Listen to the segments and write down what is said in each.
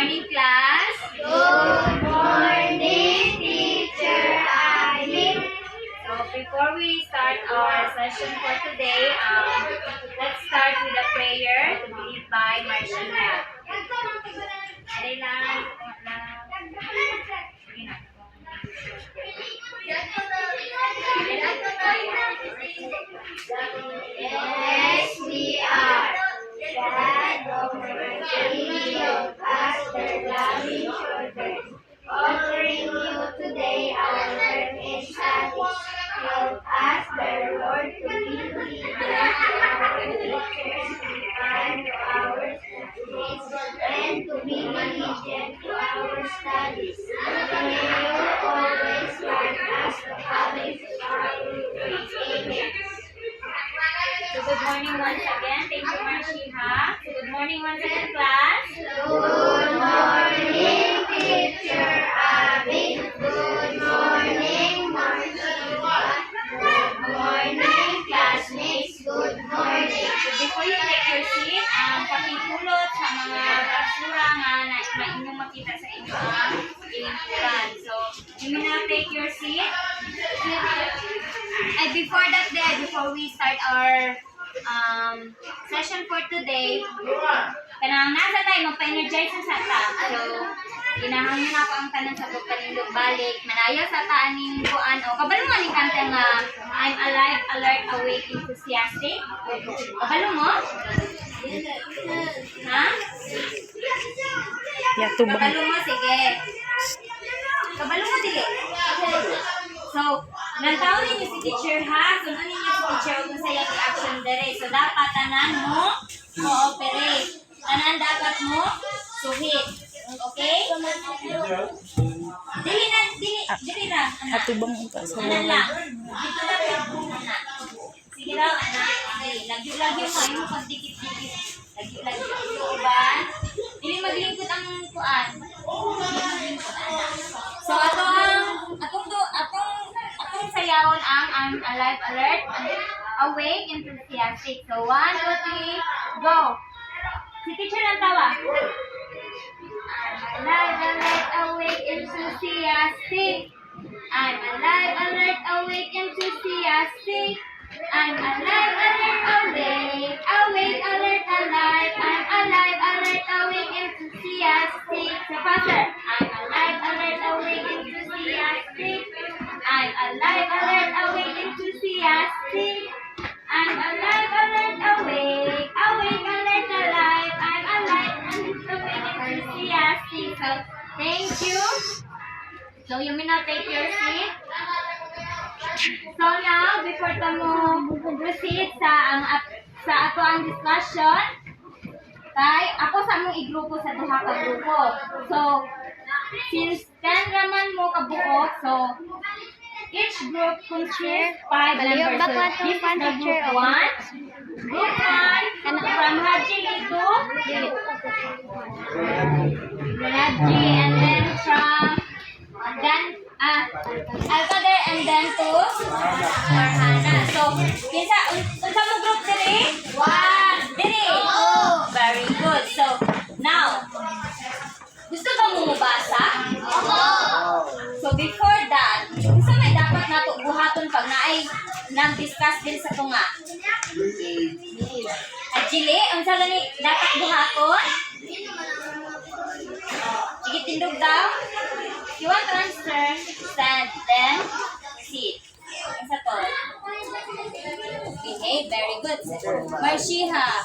morning, class. Good morning, Teacher Aileen. So before we start our session for today, let's start with a prayer to be led by Marcia. Dali lang. Sige na. Yes, we are. God of mercy, of us, their loving children, offering you today our work and studies. Help us, dear Lord, to be obedient to our teachers, and to our studies, and to be diligent to our studies. May you always grant us the courage to follow your ways. Amen. So good morning once again. Thank you, Marcia. So good morning once again, class. Good morning, Teacher Abby. Good morning, Marcia. Good morning, classmates. Good morning. So before you take your seat, pakipulot sa mga basura nga na inyong makita sa inyong ilingkuran. So, you may now take your seat. And before that day, before we start our session for today, kanang nasa tayo, magpa-energize sa ta. So, ginahangin na ako ang tanan sa pagkalindog balik. Manayaw sa taaning kuan o kabalo mo ni kanta nga I'm alive, alert, awake, enthusiastic. Kabalo mo? Ha? Kabalo mo, sige. Kabalo mo, sige. So, nantaon ninyo si teacher ha. So, ano ninyo si teacher kung sa yung action dere. So, dapat tanan mo cooperate. Tanan dapat mo suhit. Okay? Dili ra. Atubang ito sa Tanan lang. Dito lang yung anak. Sige raw, anak. Okay. Lagyo-lagyo mo. Yung pagdikit-dikit. Lagyo-lagyo. So, uban. Dili maglingkod ang kuan. Dili maglingkod anak. So, atong sayawon ang I'm alive, alert, awake, enthusiastic. So, 1, 2, 3, go! Si teacher lang tawa. I'm alive, alert, awake, enthusiastic. I'm alive, alert, awake, enthusiastic. I'm alive, alert, awake, awake, alert, alive. I'm alive, alert, awake, enthusiastic. So, faster. I'm alive, alert, awake, enthusiastic. I'm alive, alert, awake, enthusiastic. I'm alive, alert, awake, awake, alert, alive. I'm alive, alert, awake, enthusiastic. So, thank you. So, you may now take your seat. So now, before mo proceed sa ato ang discussion, kay ako sa mong igrupo sa duha ka grupo. So, since 10 raman mo kabuok, so each group consists 5 members. So, this is the group 1. Group 1, from Haji to Haji, and then from Alkader, and then to Farhana. So, unsa mo group diri? 1. Diri. Very good. So, now, gusto ba mo mabasa? So, before that, gusto may dapat nato buhaton pag naay nag-discuss din sa tunga. Ajili, unsa lang ni dapat buhaton? Sige, tindog daw. You want to answer, stand, then sit. Isa to. Behave, very good. Marshiha.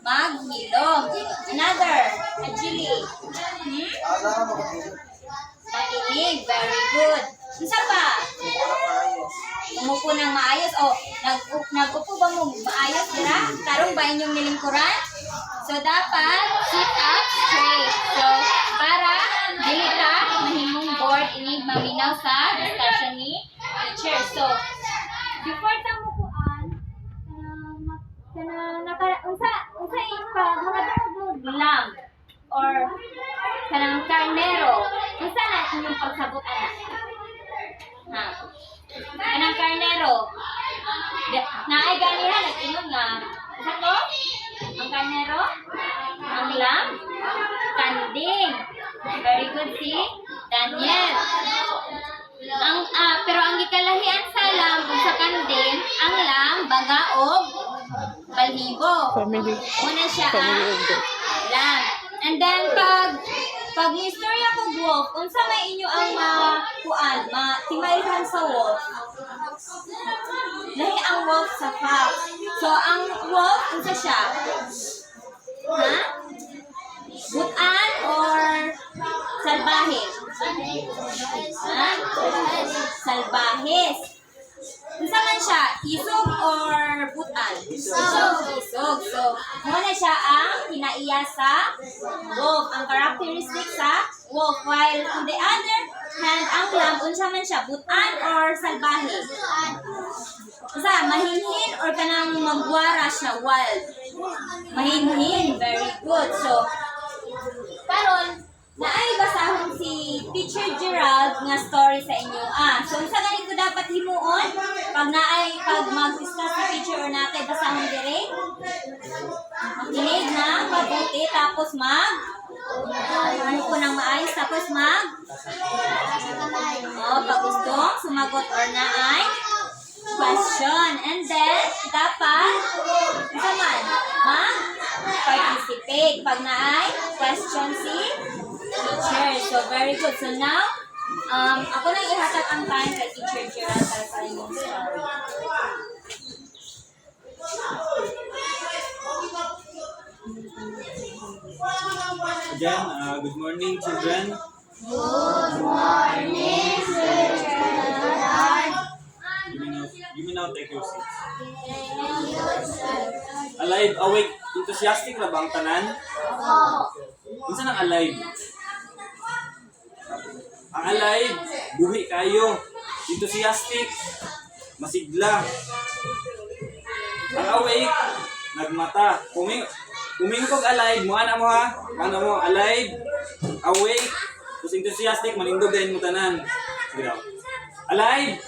Maghilom. Another. Ajili. Makinig, very good. Isa pa. Umupo ng maayos. O, nag-upo ba mo maayos, dira? Tarong ba inyong nilingkuran? So, dapat sit up straight. So, para dili ka mahimong board ini maminaw sa discussion ni teacher. So, before ta mo kuan, unsa ipaghangad mo lamb or kanang karnero. Unsa na inyong pagsabot ana? Ha. Kanang karnero. Naay ganihan nag-ingon nga. Ano? Ang karnero? Ang lamb? Kandi. kanding. Very good, si Daniel. Pero ang gikalahian sa lamb ug sa kanding, ang lamb baga og balhibo. Family. Una siya Family ang of God. lamb. And then pag istorya ko wolf, unsa may inyo ang timayhan sa wolf? Lahi ang wolf sa fox. So ang wolf unsa siya? Ha? Butan or salbahe? Ha? Salbahes. Unsa man siya? Isog or butan? Isog. So, muna siya ang kinaiya sa wolf. Ang characteristic sa wolf. While on the other hand, ang lamb, unsa man siya? Butan or salbahe? Unsa? Mahinhin or kanang magwara siya? Wild? Mahinhin. Very good. So, karon naay basahon si Teacher Gerald nga story sa inyo. So unsa gani ko dapat himuon pag mag-discuss si teacher or natay basahon dire? Makinig na mabuti tapos ano ko nang maayos tapos pag gustong sumagot or naay question. And then dapat participate pag naay question si teacher. So, very good. So, now, ako na ihatag ang time kay Teacher Gerald para sa inyong story. Again, good morning, children. Good morning, children. You may now take your seats. Alive, awake, enthusiastic na ba ang tanan? Unsa nang alive? Ang alive, buhi kayo. Enthusiastic, masigla. Ang awake, nagmata. Kumingkog alive, muana mo ha? Muana mo, alive, awake, tapos enthusiastic, manindog din mo tanan. Sige daw. Alive!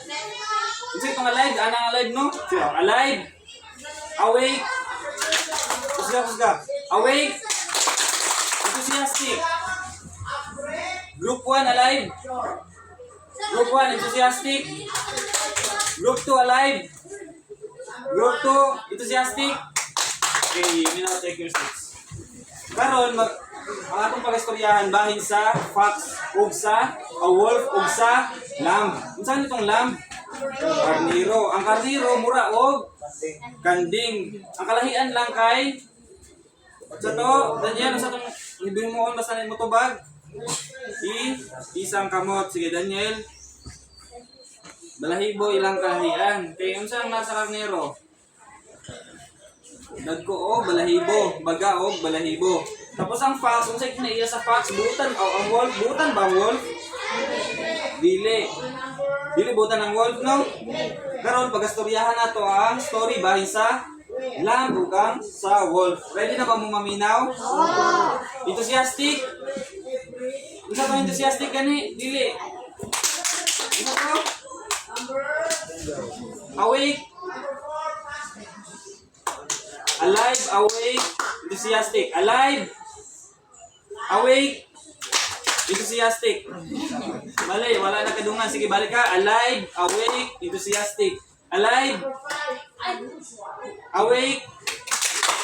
Unsa itong alive? Anang alive no? Sige daw. Alive, awake, kusga. Awake, enthusiastic. Group 1 alive. Group 1 enthusiastic. Group 2 alive. Group 2 enthusiastic. Okay, you now take your seats. Karon ang atong pagistoryahan bahin sa fox ug sa wolf ug sa lamb. Unsa nitong lamb? Karniro. Ang karniro mura og kanding. Ang kalahian lang kay sa to, Daniel, sa itong libing mo basta mo to bag? Isang kamot. Sige, Daniel. Balahibo ilang kalahian. Kaya unsa ang nasa karnero? Dagko o balahibo. Baga o balahibo. Tapos ang fox, unsa kinaiya sa fox? Butan o ang wolf? Butan ba ang wolf? Dili. Dili butan ang wolf, no? Karon pagastoryahan nato ang story bahin sa lamb ug sa wolf. Ready na ba mo maminaw? Enthusiastic? Unsa to enthusiastic gani? Dili. Unsa to? Awake. Alive, awake, enthusiastic. Alive. Awake. Enthusiastic. Mali, wala na kadungan. Sige, balik ka. Alive, awake, enthusiastic. Alive. Awake.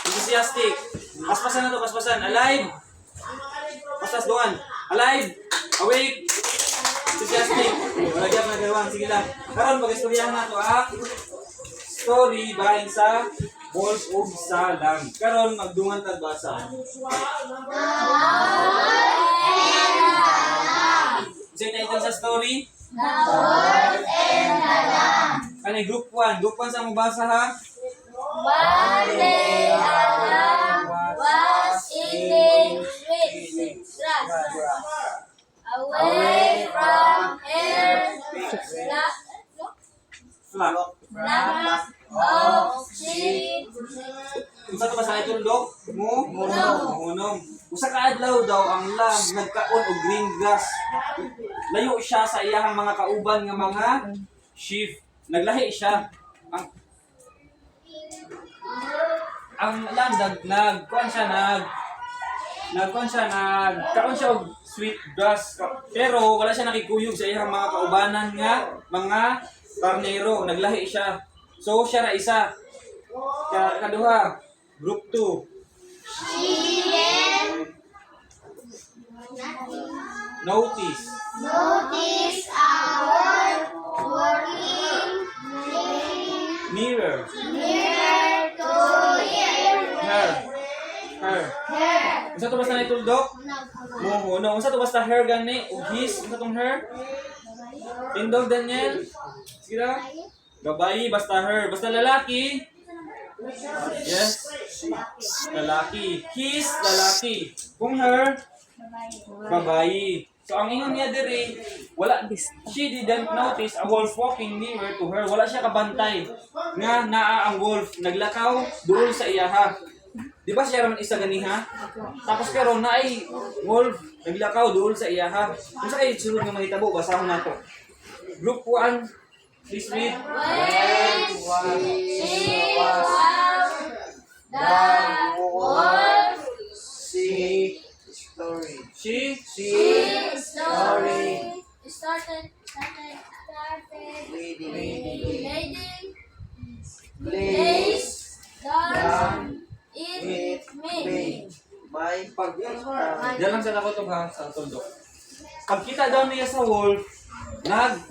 Enthusiastic. Paspasan na to, paspasan. Alive. Paspas doon. Alive. Awake. Enthusiastic. Wala gyud na gawang. Sige lang. Karon pag-istoryahan na to story bahin sa wolf ug sa lamb. Karon magdungan tag basa. Say title sa story? The wolf and the lamb. Kani group 1. Group 1 sa mo basa ha? One day a lamb was eating sweet grass away from Flock. of sheep. Unsa to ba sa title dok? Munong. Usa ka adlaw daw ang lamb nagkaon og green grass. Layo siya sa iyang mga kauban nga mga sheep. Naglahi siya. Ang lamb nagkuan siya nagkaon siya og sweet grass. Pero wala siya nakikuyog sa iyang mga kaubanan nga mga karnero. Naglahi siya. So siya ra isa. Kaduha, group 2. Notice. Notice our working Mirror. near to him. Her. Her. Unsa to basta na ituldok? Mo no. Unsa to basta her gani? O his. Unsa tong her? Tindog Daniel. Sige daw. Babae basta her. Basta lalaki. Yes. Lalaki. His lalaki. Kung her, babae. So ang ingon niya diri, wala she didn't notice a wolf walking nearer to her. Wala siya kabantay nga naa ang wolf naglakaw duol sa iyaha. Di ba siya raman isa ganiha? Tapos pero naay wolf naglakaw duol sa iyaha. Kung sa kayo sunod nga mahitabo, basahon nato. Group 1, please read. The wolf She started leading Please down it me. Diyan lang sa nakotog ha, sa tuldok. Pagkita daw niya sa wolf,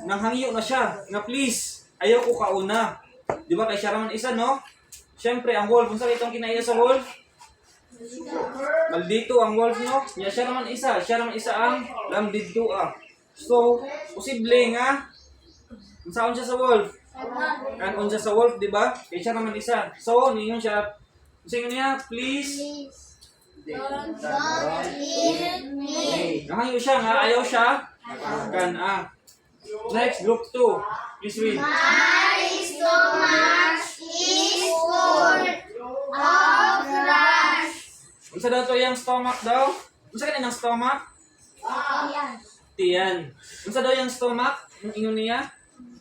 nanghangyo na siya, nga please, ayaw ko kauna. Di ba kay siya raman isa, no? Siyempre, ang wolf, kung saan itong kinaiya sa wolf? Maldito ang wolf, no? Siya raman isa ang lamdito ah. So, posible nga, kung saan siya sa wolf? Kanon siya sa wolf, di ba? Kaya siya raman isa. So, ningon siya, singin niya, please, Don't eat me. nangangyo siya nga, ayaw siya. Next, group 2. Please read. My stomach is full of trash. Unsa daw to yung stomach daw? Unsa ka ng stomach? Tiyan. Unsa daw yung stomach? Yung ingon niya?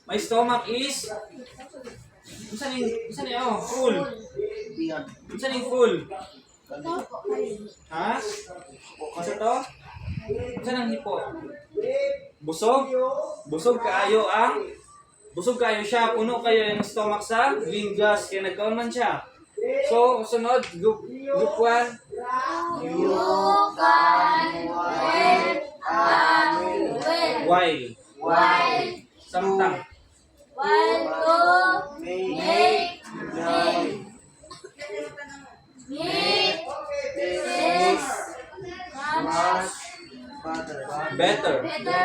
My stomach is unsa ni full. Unsa ni full? Ha? Unsa to? Unsa nang hipo? Busog? Busog kaayo siya, puno kayo yung stomach sa green grass kaya nagkaon man siya. So, sunod, group 1. You can wait While. Samtang. while to make this much Better. better.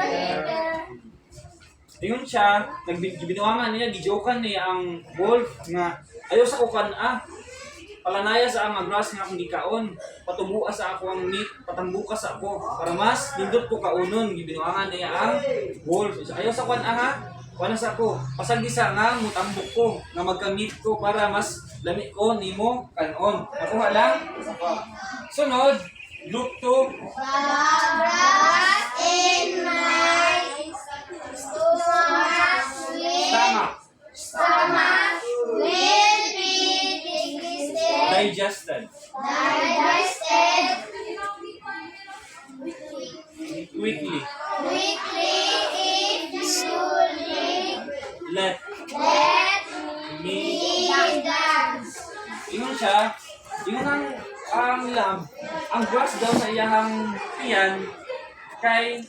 Ingon siya, nagbinuangan niya, gijokan niya ang wolf nga ayaw sa kukan palanaya sa ang grass nga akong gikaon, patubuas sa ako ang meat, patambuka sa ako para mas nindot ko kaunon. Gibinuangan niya ang wolf. Ayaw sa kuan ha, kuan sa ako, pasagisa nga mutambok ko nga magka-meat ko para mas lami ko nimo kanon. Nakuha lang. Sunod, group 2. The grass in my stomach will be Digested. Quickly. if you Let let me. me dance. Ingon siya, ingon ang lamb, ang grass daw sa iyahang tiyan kay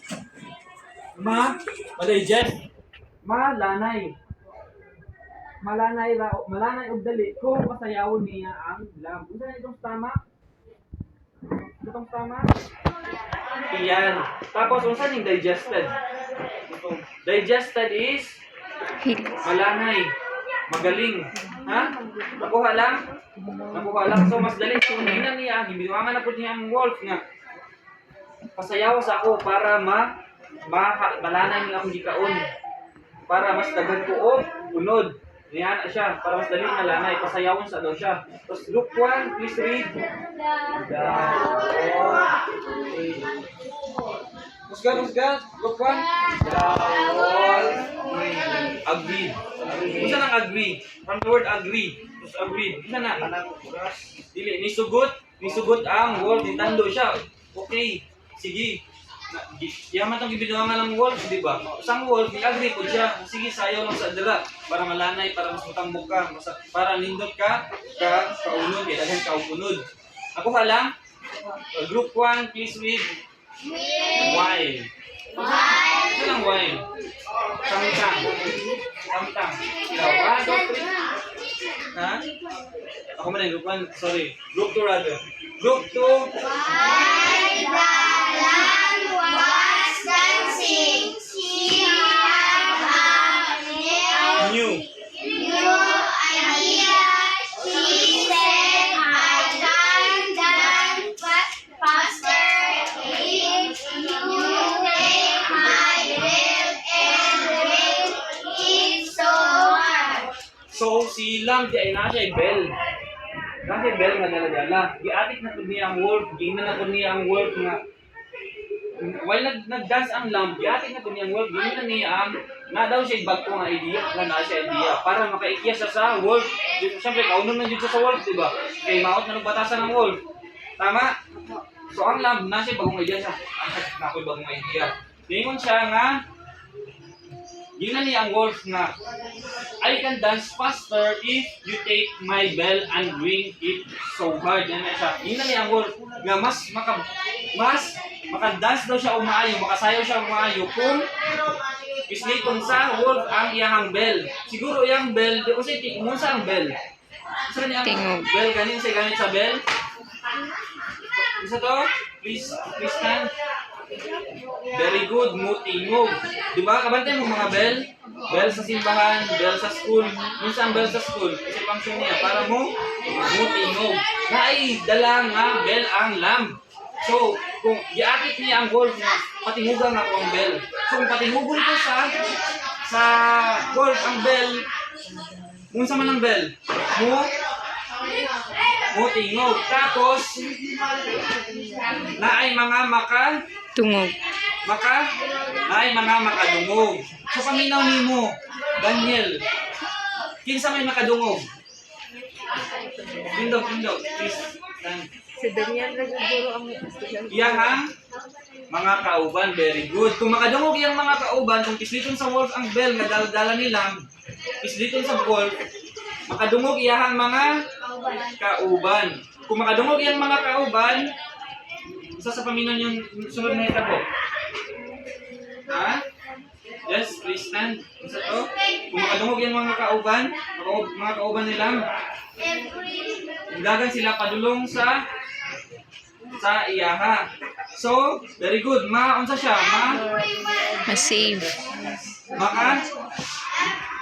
ma-digest, malanay og dali kung pasayawon niya ang lamb. Unsa na itong stomach? Itong stomach? Tiyan. Tapos unsa ning digested? Digested is malanay, magaling. Ha? Nakuha lang? So mas dali kung hinan niya, gibinuangan na po niya ang wolf nga pasayaw sa ako para malanay nila akong gikaon. Para mas daghan ko og unod. Niyan siya, para mas dali malanay, pasayawon sa daw siya. Tapos group 1, please read. Musga, group 1. Agreed. Unsa nang agree? From the word agree. Tapos agreed. Unsa na? Dili ni sugot. Nisugot ang wolf, nintando siya. Okay, sige. Yaman itong ibinuangan ng wolf, di ba? Isang wolf, nag-agree po siya. Sige, sayaw lang sa dala. Para malanay, para mas matambok ka. Para nindot ka, kaunod. Kaya dahil kaupunod. Ako lang. Group 1, please read. Why? Ito lang why. Samtang. Samtang. Ikaw, 1, 2, 3. Ha? Ako man group 1, sorry. Group 2 rather. Group 2. Why the lamb was dancing, she had a New. new idea. She said, I can dance faster if you take my bell and ring it so hard. So, si Lam, di ay nasa bell. Nasa bell nga dala-dala. Giatik na po niya ang wolf. Gingnan na po niya ang wolf nga. While nag-dance ang Lam, giatik na po niya ang wolf. Gingnan na niya ang na daw siya bagko nga idea. Na nasa idea. Para makaikiya siya sa wolf. Siyempre, kaunon na dito sa wolf, diba? Kaya maot na batasan ng wolf. Tama? So, ang Lam, nasa bagong idea siya. Ang ako'y bagong idea. Lingon siya nga, gingnan niya ang wolf nga, I can dance faster if you take my bell and ring it so hard. Yan na siya. Gingnan niya ang wolf nga mas makadance daw siya umaayo, makasayaw siya umaayo kung isliton sa wolf ang iyang bell. Siguro iyang bell, di ko siya tikmon sa ang bell. Isa niya ang bell, ganin siya ganit sa bell. Isa to, please stand. Very good, mutingog. Di ba? Kabantay mo mga bell? Bell sa simbahan, bell sa school. Minsan bell sa school. Kasi function niya para mo mutingog. Na ay dala nga bell ang lamb. So, kung giakit niya ang wolf nga, patingugan ako ang bell. So, kung patingugon ko sa wolf ang bell, unsa man ang bell? Mutingog. Tapos, na ay mga Tungog. ay mga makadungog. So paminaw nimo, Daniel. Kinsa may makadungog? Pindog. Please stand. Si Daniel siguro ang estudyante. Iyang mga kauban, very good. Kung makadungog iyang mga kauban, kung kisliton sa wolf ang bell nga dala nila, kisliton sa wolf, makadungog iyang mga kauban. Kung makadungog iyang mga kauban, isa sa paminaw yung sunod na itabo. Ha? Yes, please stand. Isa to. Kung makadungog yung mga kauban nila, dagan sila padulong sa iyaha. So, very good. Unsa siya? Ma-save.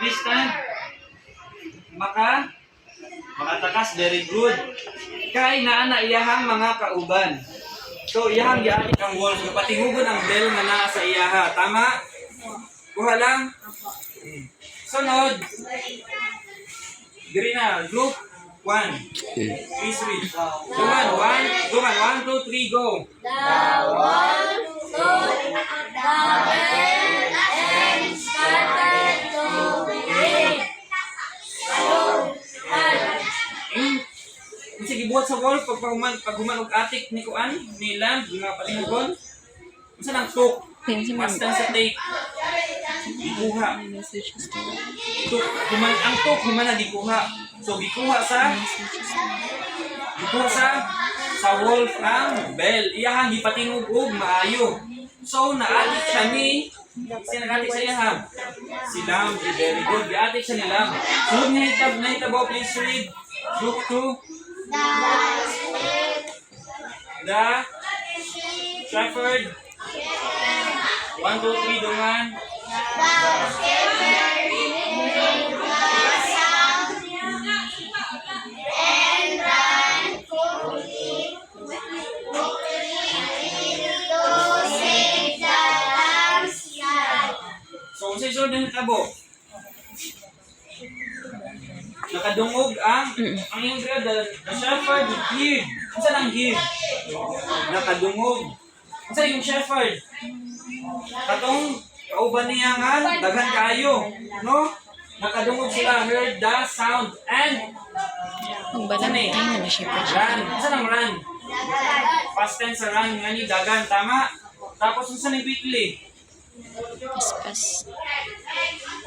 Please stand. Makatakas, very good. Kay naa iyahang mga kauban. So, iyahang giatik ang wolf. Patingugon ang bell nga naa sa iyaha. Tama? Kuha lang. Sunod. Diri na. Group 1. Please read. Duman. 1, 2, 3, go. The wolf took the bell and started to ring. Sige, buhat sa wolf, pag human og atik ni Kuan, ni Lamb, nga patingugon. Unsa nang tuk? Basta sa take. Gikuha. Tuk, ang tuk, human na gikuha. So, gikuha sa wolf ang bell. Iyahang gipatingog og maayo. So, naatik siya ni, siya nag-atik sa iyahang. Si Lamb, very good. Giatik siya ni Lamb. Sunod na hitabo, please read. Group 2. The shepherd. 1, 2, 3, dungan. So, unsay sunod na hitabo? Nakadungog ang iyong grade, the shepherd heard. Unsa nang heard? Nakadungog. Unsa yung shepherd? Katong kauban niya nga daghan kaayo, no? Nakadungog sila, heard the sound and Ang balang Saan eh? tayo na siya pa siya. Run. Saan ang run? Past tense sa run. Nga ni dagan. Tama. Tapos saan ang quickly? Paspas.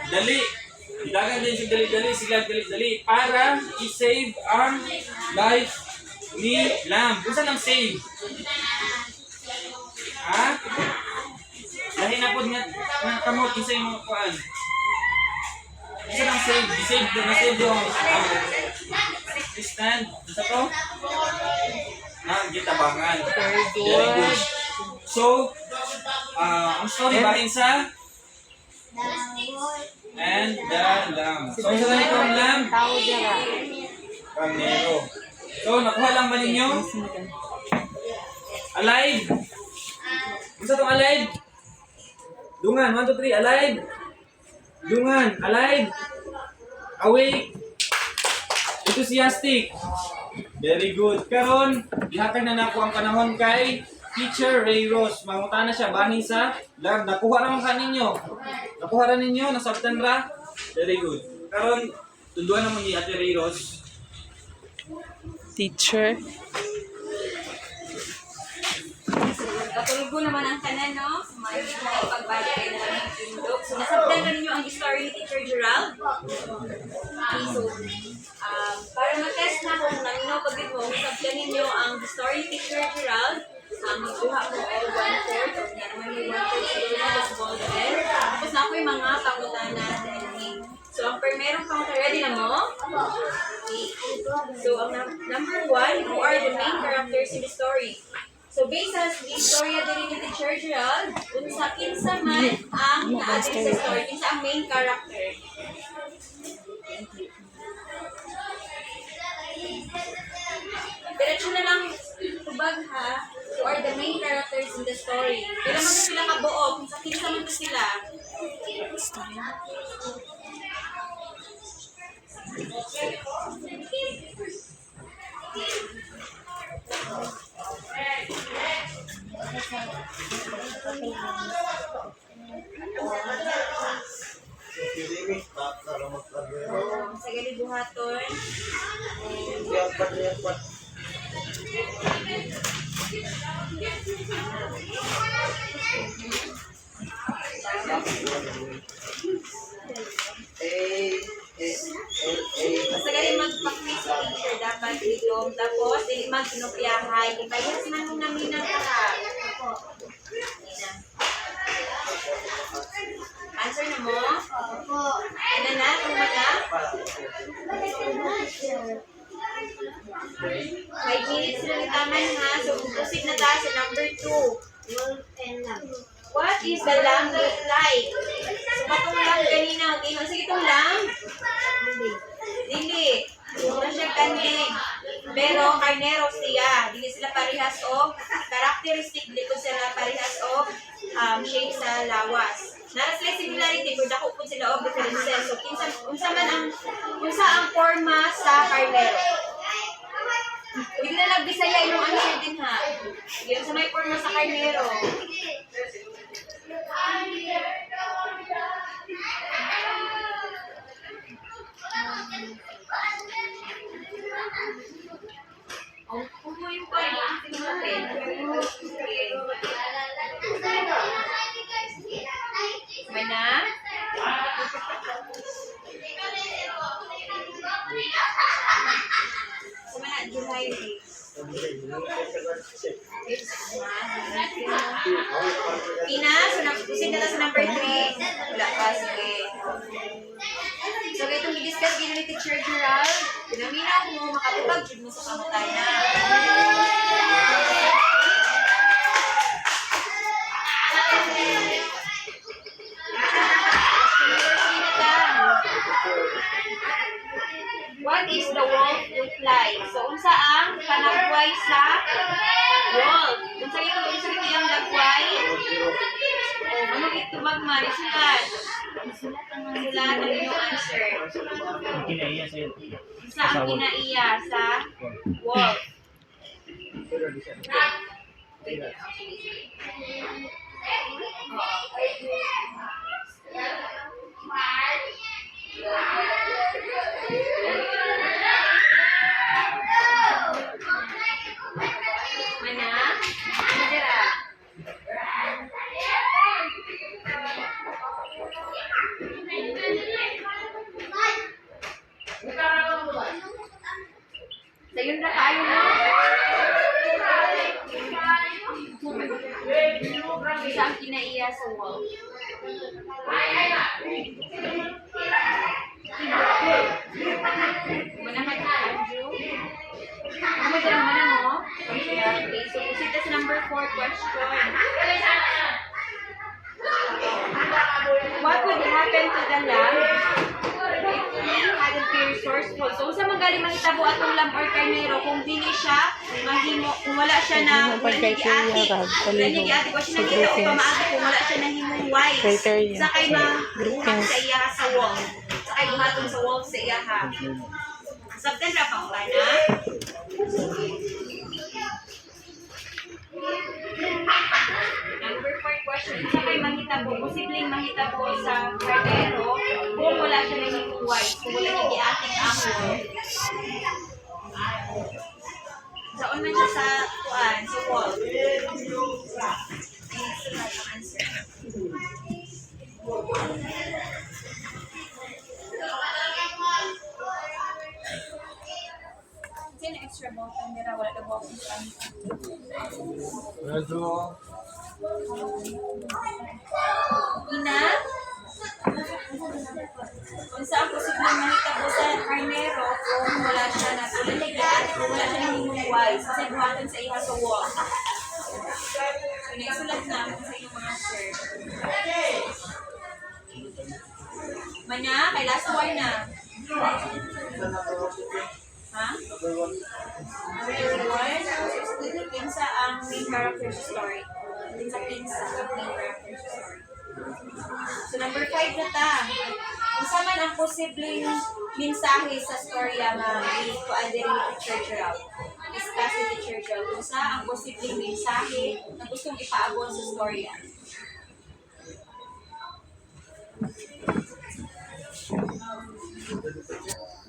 Dali. Dagan din si dali-dali. Sila dali-dali. Para i-save ang life ni Lamb. Kung saan ang save? Ha? Dahil na po nga kamot. Kung saan yung kuhaan. Kung saan ang save? I-save. Na-save yung stand. Sa to? Gitabangan. Very Very good. good. So, ang story bahin sa and the lamb. So, isa ganito ang lamb? Tao dira. Carnero. So, nakuha lang ba ninyo? Alive? Isa itong alive? Dungan, 1, 2, 3, alive? Dungan, alive? Awake? Enthusiastic? Very good. Karon, gihatag na nako ang panahon kay Teacher Ray Rose. Manguta na siya bahin sa lamb. Nakuha naman ka ninyo. Nakuha na ninyo, nasabtan ra. Very good. Karon, tunduan naman ni Ate Ray Rose. Teacher. Katulog naman ang kanan, no? May pagbalik kayo naman ng tindog. So, nasabtan na ninyo ang story ni Teacher Gerald. Okay, so, para matest na kung namino pagod mo, nasabtan ninyo ang story ni Teacher Gerald. Magkuha mo all 1/4 o naman yung 1/4 siguro na sa ball pen. Tapos na ako yung mga pangutan natin. So, ang primerong counter, ready na mo? Okay. So, ang number 1, who are the main characters in the story? So, based sa istorya din ni Teacher Gerald, unsa kinsa man ang naatin sa story, kinsa ang main character. Diretso na lang tubag ha. Who are the main characters in the story? Kailan man sila kabuo, kung sa kinsa man to sila. Sa gali buhaton. Basta gali magpa-quiz sa teacher dapat dito. Tapos, hindi mag-inopyahay. Ibayas man nung naminang ka. Answer na mo? Ano na? Tuma na? 5 minutes na nitaman ha. So, proceed na tayo sa number 2. What is the lamb look like? So, patong lamb kanina. Okay, sige itong lamb. Dili. Mura siya kanin. Pero, carnero siya. Dili sila parehas o characteristic dito sila parehas o shape sa lawas. Nara sila similarity, pero dako po sila o differences. So, unsa ang forma sa carnero? Hindi na nagbisaya yung answer din ha. Yung sa may forma sa carnero. Kung mo yung forma, natin. May na? Sumana, July. Ina, so nag-pusin na sa number 3. Wala pa, sige. So, itong i-discuss gino ni Teacher Gerald. Pinaminaw mo, makatubag, jud mo sa kamutay na. What is the wolf look like? So, unsa ang panagway sa wolf? Unsa ito yung dagway? Ano ito magmari? Sulat. Sulat ang inyong answer. Unsa ang kinaiya sa wolf? Isa ang kinaiya sa wall. Manahan ka, Andrew. Ano ba mo? Okay, so proceed to number 4 question. What would happen to the lamb if he hadn't been resourceful? So, sa magaling mahitabo atong lamb or karnero, kung dili siya, mahimo, kung wala siya na, wala nag-iati, wala siya nakita o pamaagi, kung wala siya nahimong wise, sakay buhat sa iya sa wall. Sakay buhatong sa wall sa iya ha. Sabtan na pang na. Number 4 question. Sakay mahitabo, posibleng mahitabo sa karnero kung wala siya nahimong wise, kung wala nag-iating ako. Saan man siya sa kuan, sa wall. Ito na ang answer. Sino extra button nila? Wala na button sa Ina? Kung saan posibleng mahitabo sa karnero kung wala siya na tuliligyan, kung wala siya nahimong wise, kasi buhatan sa iha sa wall. So, naisulat na sa inyong mga answer. Manya, kay last one na. Ha? Number 1. Pinsa ang main character sa story. Pinsa ang main character sa story. So, number 5 na ta. Kung saan man ang posibleng mensahe sa storya nga ikuan din ni Teacher Gerald. Discuss ni Teacher Gerald. Kung saan ang posibleng mensahe na gustong ipaabot sa storya.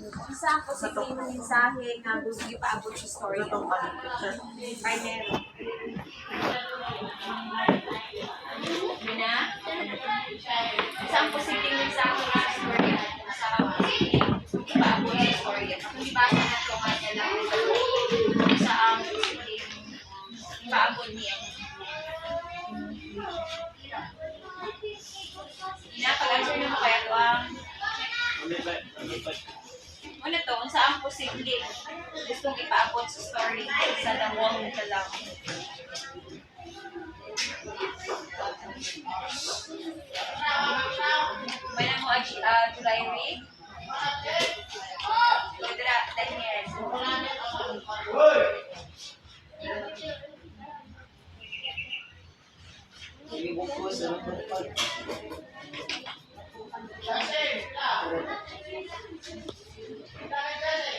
Kung saan ang posibleng mensahe na gustong ipaabot sa storya. Karnero. Na? Isang posibleng mensahe sa storya. Sa ibaabot sa storya. Kung ibasa na ito nga niya lang sa ang posibleng ibaabot niya. Pag-answer nyo mo kaya ito ang ano to? Kung saan posibleng gustong ipaabot sa story sa dawang nito lang. May nang mo July week. Kedra Daniel.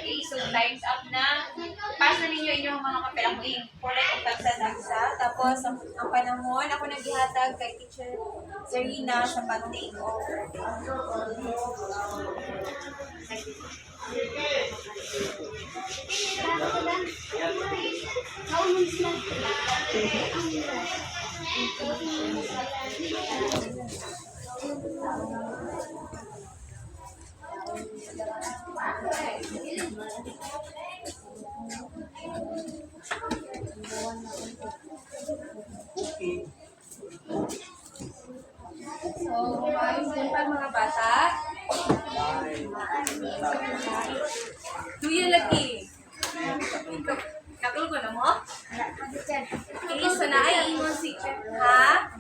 Okay, so time's up na. Pass na ninyo inyong mga papel. Ako i-collect ang tagsa-tagsa. Tapos, ang panahon, ako naghihatag kay Teacher Serena sa pag-take over. So, ayos din pa mga bata. Tuyo lagi. Katul ko na mo? Okay, so na ay ingon si ha?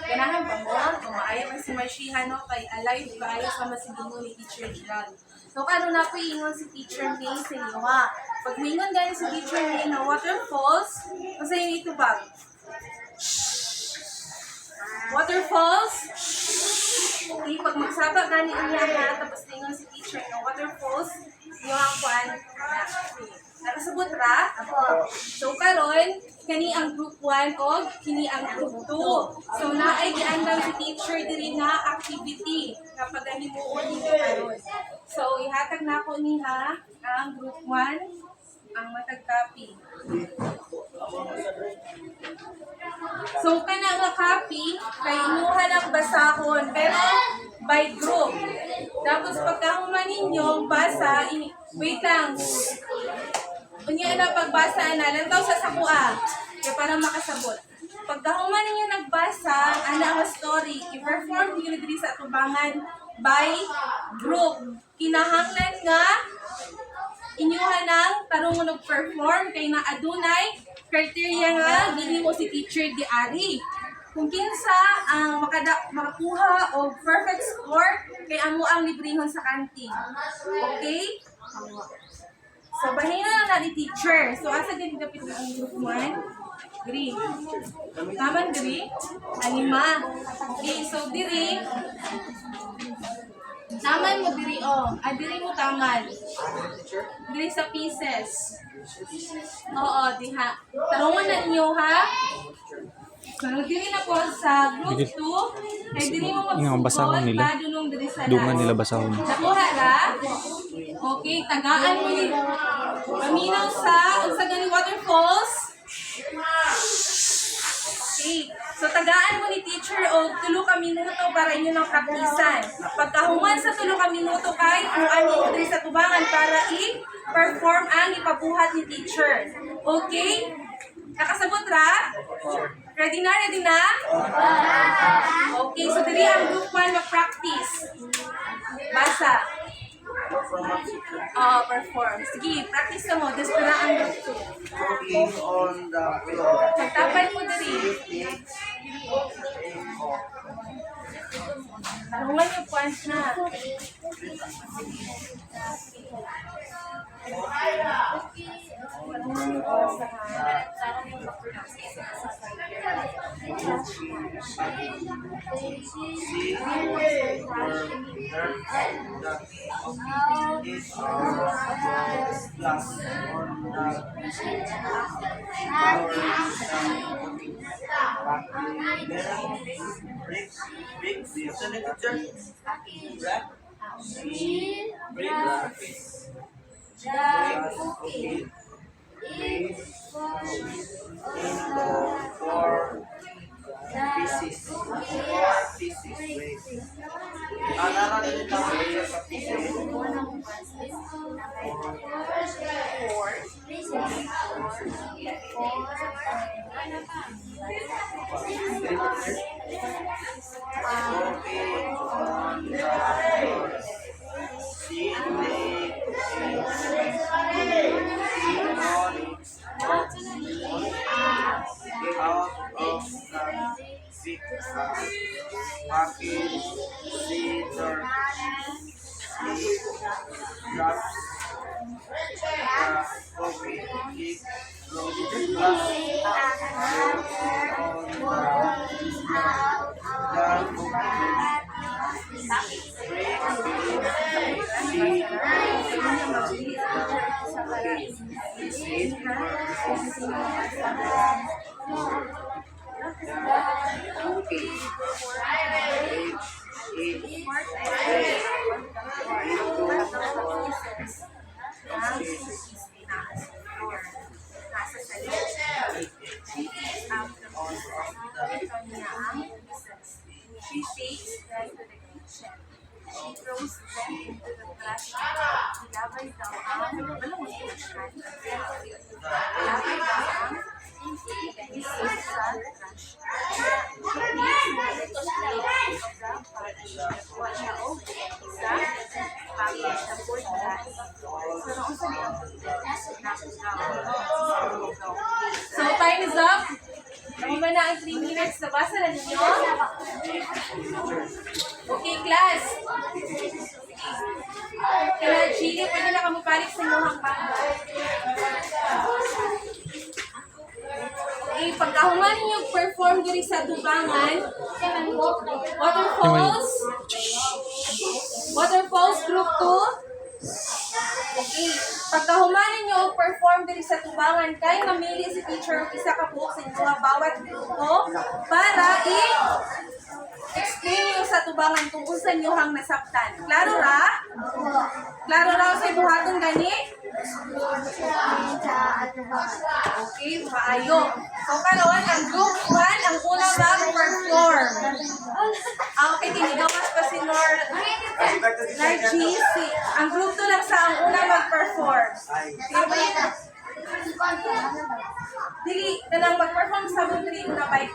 Ganahan pa mo? Kung maayaw ang si Marshiha, no? Kay alive ba ayaw sa masigino ni Teacher Gerald. So, kano na po ingon si Teacher May sa iyo, ha? Pag mingon ganyan si Teacher May na waterfalls, kasi yung ito ba? Waterfalls? Okay, pag magsaba gani niya ha, tapos ingon si Teacher na waterfalls, yung ang kwan, nakasabot ra? Apo. So, karon kani ang group 1 o kini ang group 2. So, naay giandam si teacher diri na activity na paghimuon dito karon. So, ihatag na ko niha ang group 1 ang matag copy. So, kana nga copy kay inuha ng basahon pero by group. Tapos pagkahuman ninyo basa, wait lang. Unya na pagbasa na lantaw sa sakua kaya para makasabot. pagkahuman ninyo nagbasa, ana ang story, i-perform ninyo diri sa atubangan by group. Kinahanglan nga inyuhan ang tarungon og perform kay na adunay criteria nga gihimo si teacher di ari. Kung kinsa ang makakuha og perfect score kay amo ang librehon sa kantin. Okay? So bahin na ni teacher. So asa gid kapit ang group 1? Diri. Taman diri. Anima. Okay, so diri. Taman mo diri oh. Diri mo taman. Diri sa pieces. Oo, diha. Tarungan na niyo ha. So, diri na po sa group 2. Kay diri mo basahon nila. Padunong diri sa Dungan nila basahon. Nakuha ra? Okay, tagaan mo ni paminaw sa unsa gani waterfalls. Okay. So tagaan mo ni teacher og 3 ka minuto para inyo nang praktisan. Pagkahuman sa 3 ka minuto kay ani diri sa tubangan para i-perform ang ipabuhat ni teacher. Okay? Nakasabot ra? Ready na? Ready na? Okay, so diri ang group 1 mag-practice. Basa. Perform. Sige, practice ka mo. Gusto na ang group 2. Walking on the floor. Magtapay mo diri. Tarungan yung punch na. Tarungan yung punch na. She takes them to the kitchen. She throws them into the trash can. Ilabay daw ang ilabay daw ang ingredients sa trash can. So time is up. Nakuha na ang 3 minutes. Nabasa na ninyo? Okay, class. Kaya, Chili, pwede na kamupalik sa inyong hanggang. Okay, pagkahuman ninyo perform diri sa tubangan, waterfalls group 2. Okay, pagkahuman ninyo perform diri sa tubangan kay mamili si teacher og isa ka buok sa inyo bawat grupo para explain niyo sa tubangan kung unsa niyo hang nasabtan. Klaro ra? Klaro ra sa buhaton gani? Okay, maayo. So karon ang group 1 ang una mag-perform. Okay, tinigawas pa si Nargis. Ang group 2 lang sa ang una mag-perform. Dili, kanang mag-perform sa group 3 una by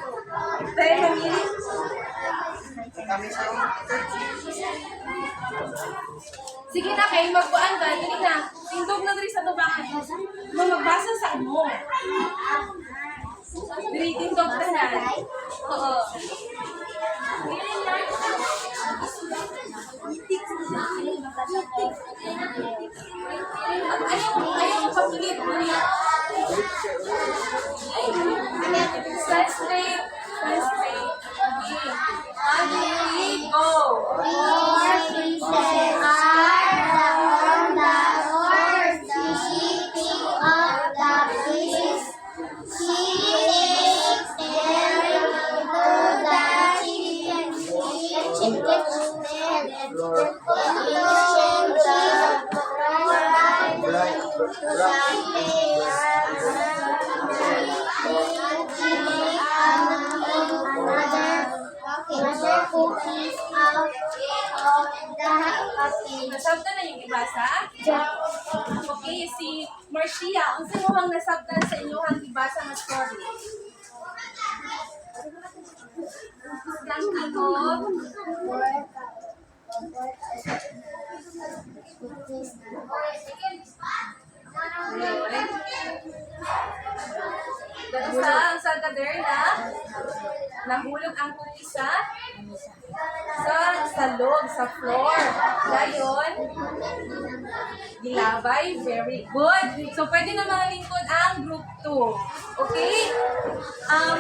Sige na kay magbuan ka, dili na. Tindog na diri sa tubangan. Magbasa sa mo. Diri tindog tanan. Oo. Ayaw pagkilit mo niya. Stand straight. Stand straight. Okay. 1, 2, 3, go. Four pieces are on the floor. The sitting of the fish. She takes them to the chicken bed. Another cookies out of the package. Nasabtan na yung ibasa? Okay, si Marcia, ang sino bang nasabtan sa inyong ibasa na story? Ang tindog. Basta ang sagader na nahulog ang cookies sa loob, sa floor. Dayon, gilabay, very good. So, pwede na mga lingkod ang group 2. Okay?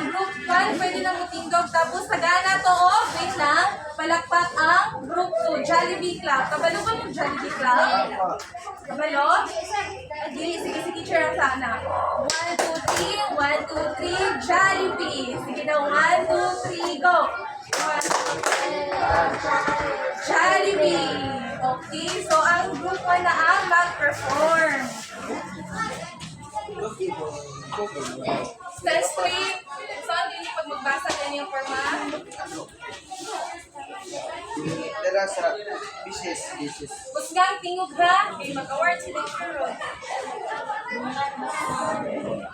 Group 1, pwede na mutindog. Tapos, tagana to, wait lang, palakpak ang group 2. Jollibee Club. Kabalo ba yung Jollibee Club? Kabalo? Sige, teacher ang sana. 1, 2, 3, 1, 2, 3, Jollibee. Sige na, 1, 2, 3, go. 1, 2, 3, Jollibee. Okay, so ang group 1 na ang mag-perform. Stand straight. So, hindi pag magbasa din yung forma. Tira sa pieces. Kusgang tingog ha. Okay, mag-award si Lecture Rod. 1,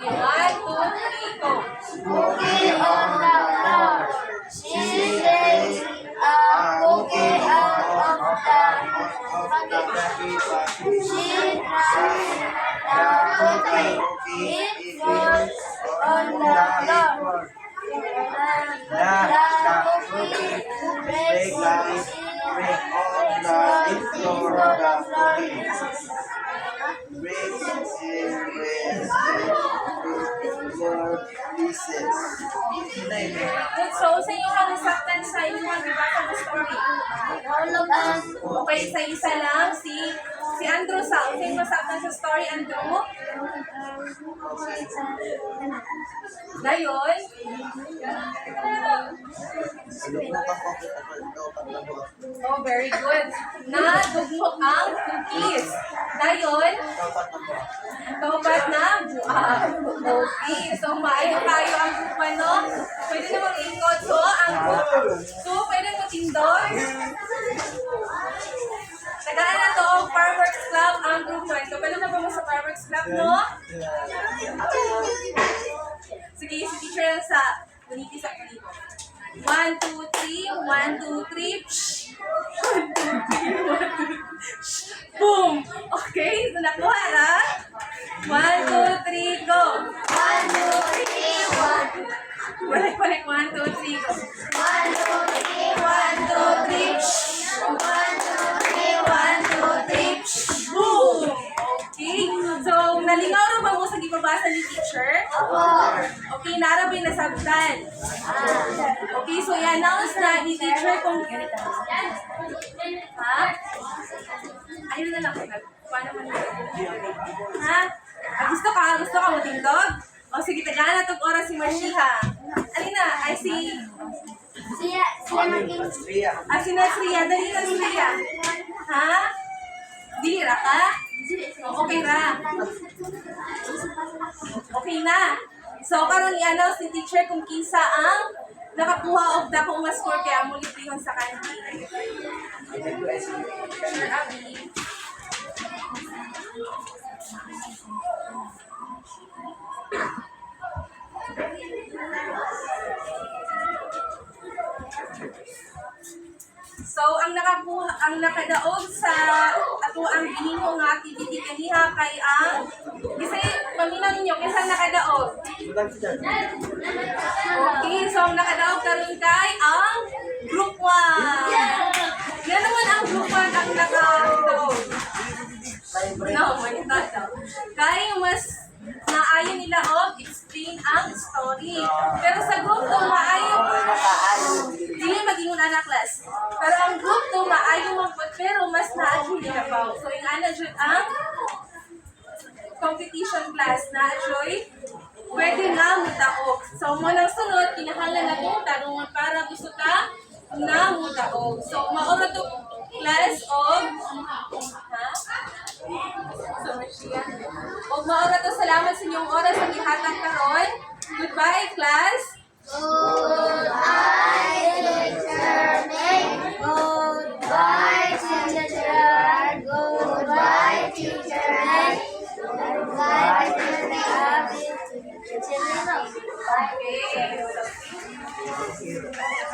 2, 3, go. Cookie on the floor. She takes a cookie out of the package. She tries the cookie. It falls on the floor. The cookie breaks Good, so sa inyo ang nasaktan sa inyong nagbasa ng story. Okay, sa isa lang, si Andrew sa. Sa inyo nasaktan sa story, Andrew? Dayon? Oh, very good. Nadugmok ang cookies. Dayon? Topat na buang. Okay, so maayo tayo ang group 1, no? Pwede namang ikot. So, ang group 2, pwede mo tindor. Tagaan na to ang Fireworks Club ang group 1. So, pwede na ba mo sa Fireworks Club, no? Sige, si teacher lang sa buniti sa kulibo. 1, 2, 3, 1, 2, 3, 1, 2, 3, 1, 2, boom! Okay, so nakuha na. 1, 2, 3, go! 1, 2, 3, 1. Balik, 1, 2, 3, go! 1, 2, 3, 1, 2, 3. 1, 2, 3, 1, 2, 3. Boom! Okay, so nalingaw na ba mo sa gibabasa ni teacher? Okay, narabay na sabtan. Okay, so i-announce na ni teacher kung... Ha? Ayun na lang. Paano man na? Ha? Gusto ka matindog? O sige, tagaan na itong oras si Marcia. Alina, ay si Nasria. Dali na Nasria. Ha? Dili ra ka? Okay ra. Okay na. So, karon i-announce ni teacher kung kinsa ang nakakuha og dakong mas score kaya mo librihon sa kanti. Sure, Abby. ang nakadaog sa ato ang ginimo nga activity kaniha kay ang kasi paminaw ninyo kaysa nakadaog. Okay, so ang nakadaog karon kay ang group 1. Yan naman ang group 1 ang nakadaog. No, manita daw. Kaya mas maayo nila explain ang story. Pero sa group 2, maayo dili magingon ana class. Pero ang group 2 maayo man pod pero mas naa-enjoy nila pa. So yung ana jud ang competition class na-enjoy pwede nga mutaog. So mo nang sunod kinahanglan natong tarungon para gusto ta na mutaog. So maura to class og og maura to salamat sa inyong oras sa gihatag karon. Goodbye class.